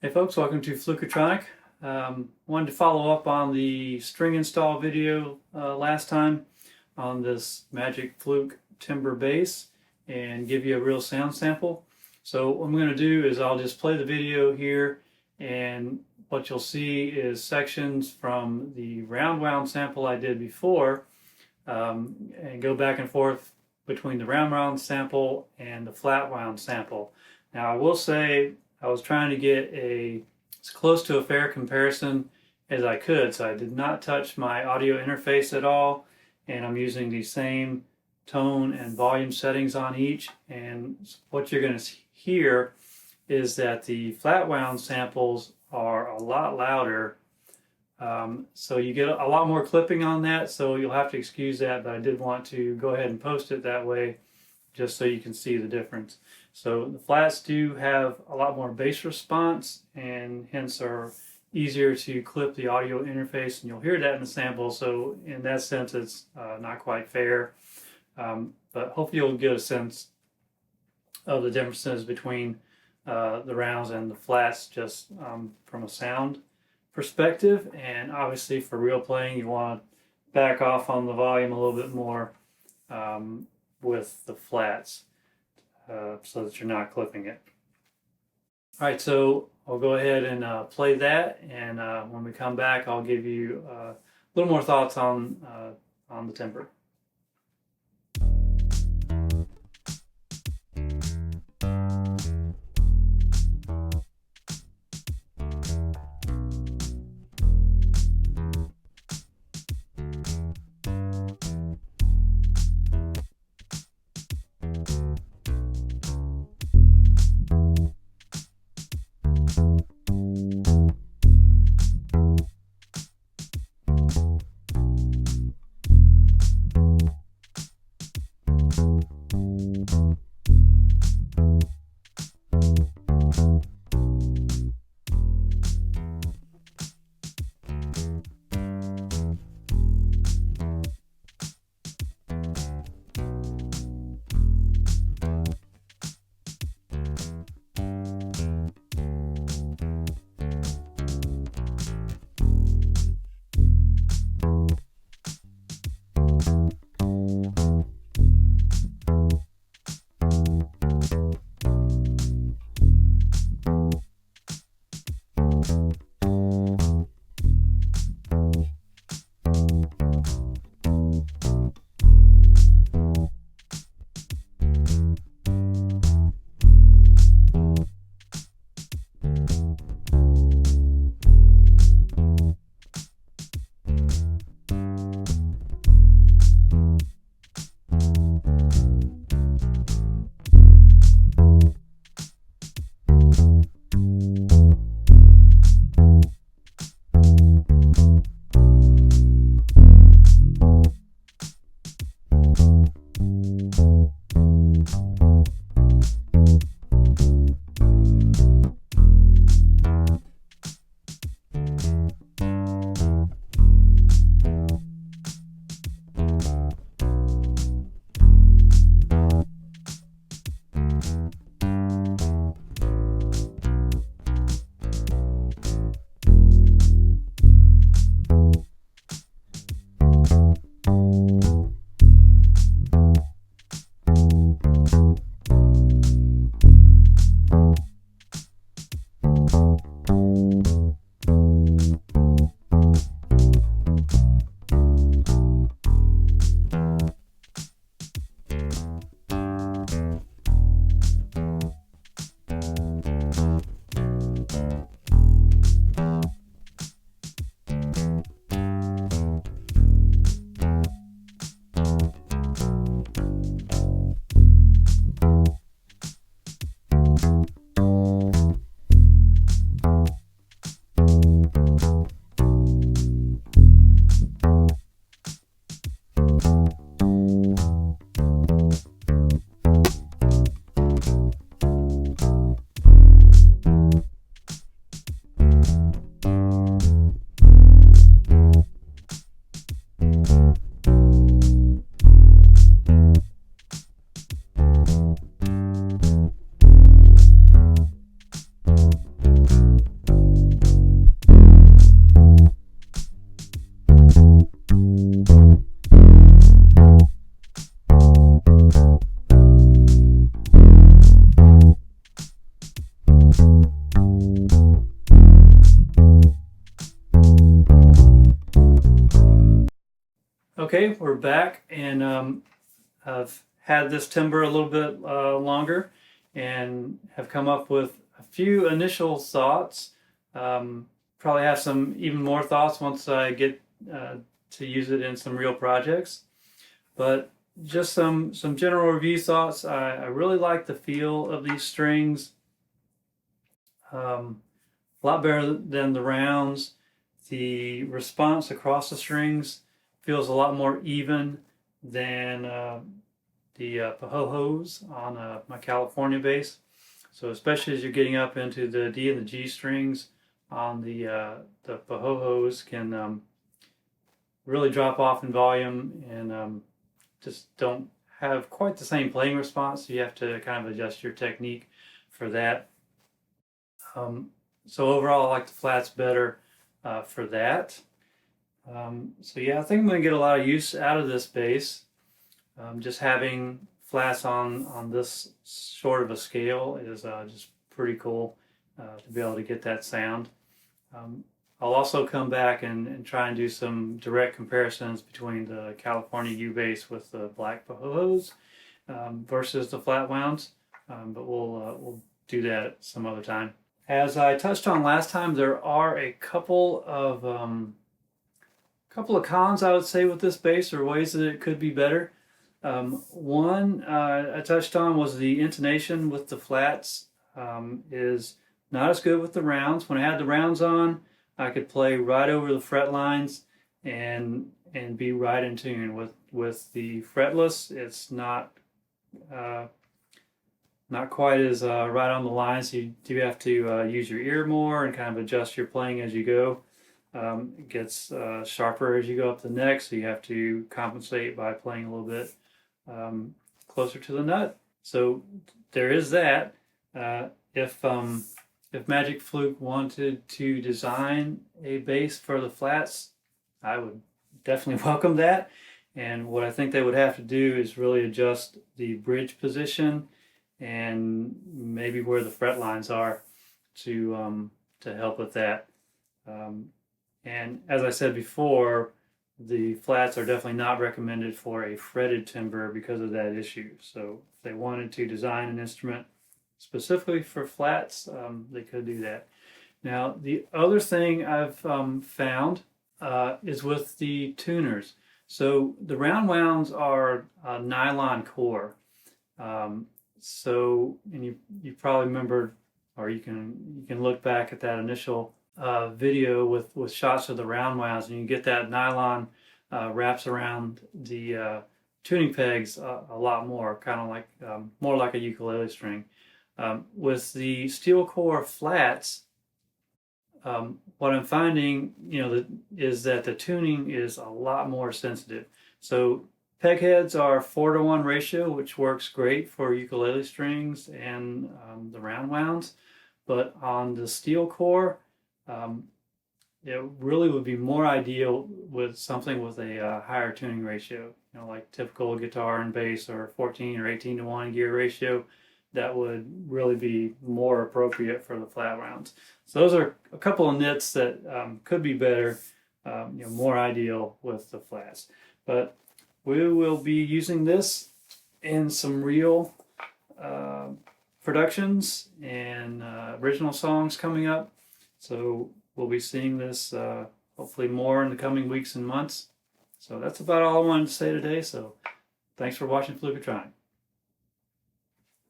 Hey folks, welcome to Fluketronic. Wanted to follow up on the string install video last time on this Magic Fluke timbre bass and give you a real sound sample. So what I'm going to do is I'll just play the video here, and what you'll see is sections from the round wound sample I did before, and go back and forth between the round wound sample and the flat wound sample. Now I will say I was trying to get as close to a fair comparison as I could, so I did not touch my audio interface at all, and I'm using the same tone and volume settings on each. And what you're going to hear is that the flat wound samples are a lot louder, so you get a lot more clipping on that, so you'll have to excuse that, but I did want to go ahead and post it that way just so you can see the difference. So the flats do have a lot more bass response and hence are easier to clip the audio interface, and you'll hear that in the sample. So in that sense, it's not quite fair, but hopefully you'll get a sense of the differences between the rounds and the flats just from a sound perspective. And obviously for real playing, you want to back off on the volume a little bit more with the flats, so that you're not clipping it. All right, so I'll go ahead and play that, and when we come back, I'll give you a little more thoughts on the timbre. Okay, we're back, and I've had this timber a little bit longer and have come up with a few initial thoughts. Probably have some even more thoughts once I get to use it in some real projects. But just some general review thoughts. I really like the feel of these strings. A lot better than the rounds. The response across the strings feels a lot more even than the Pahojos on my California bass. So especially as you're getting up into the D and the G strings on the Pahojos can really drop off in volume and just don't have quite the same playing response. So you have to kind of adjust your technique for that. So overall, I like the flats better for that. So yeah, I think I'm going to get a lot of use out of this bass. Just having flats on this short of a scale is just pretty cool to be able to get that sound. I'll also come back and try and do some direct comparisons between the California U bass with the black Pahojos versus the flat wounds, but we'll do that some other time. As I touched on last time, there are a couple of cons, I would say, with this bass, or ways that it could be better. One I touched on was the intonation with the flats is not as good with the rounds. When I had the rounds on, I could play right over the fret lines and be right in tune. With the fretless, it's not quite as right on the line, so you do have to use your ear more and kind of adjust your playing as you go. It gets sharper as you go up the neck, so you have to compensate by playing a little bit closer to the nut. So there is that. If Magic Fluke wanted to design a bass for the flats, I would definitely welcome that. And what I think they would have to do is really adjust the bridge position and maybe where the fret lines are to help with that. And as I said before, the flats are definitely not recommended for a fretted timber because of that issue. So if they wanted to design an instrument specifically for flats, they could do that. Now, the other thing I've found is with the tuners. So the round wounds are a nylon core. So, and you probably remember, or you can look back at that initial video with shots of the round wounds, and you get that nylon wraps around the tuning pegs a lot more, kind of like more like a ukulele string. With the steel core flats, what I'm finding, is that the tuning is a lot more sensitive. So peg heads are 4-to-1 ratio, which works great for ukulele strings and the round wounds. But on the steel core, it really would be more ideal with something with a higher tuning ratio, like typical guitar and bass, or 14 or 18-to-1 gear ratio. That would really be more appropriate for the flat rounds. So those are a couple of nits that could be better, more ideal with the flats. But we will be using this in some real productions and original songs coming up. So we'll be seeing this hopefully more in the coming weeks and months. So that's about all I wanted to say today. So thanks for watching Fluke Trying.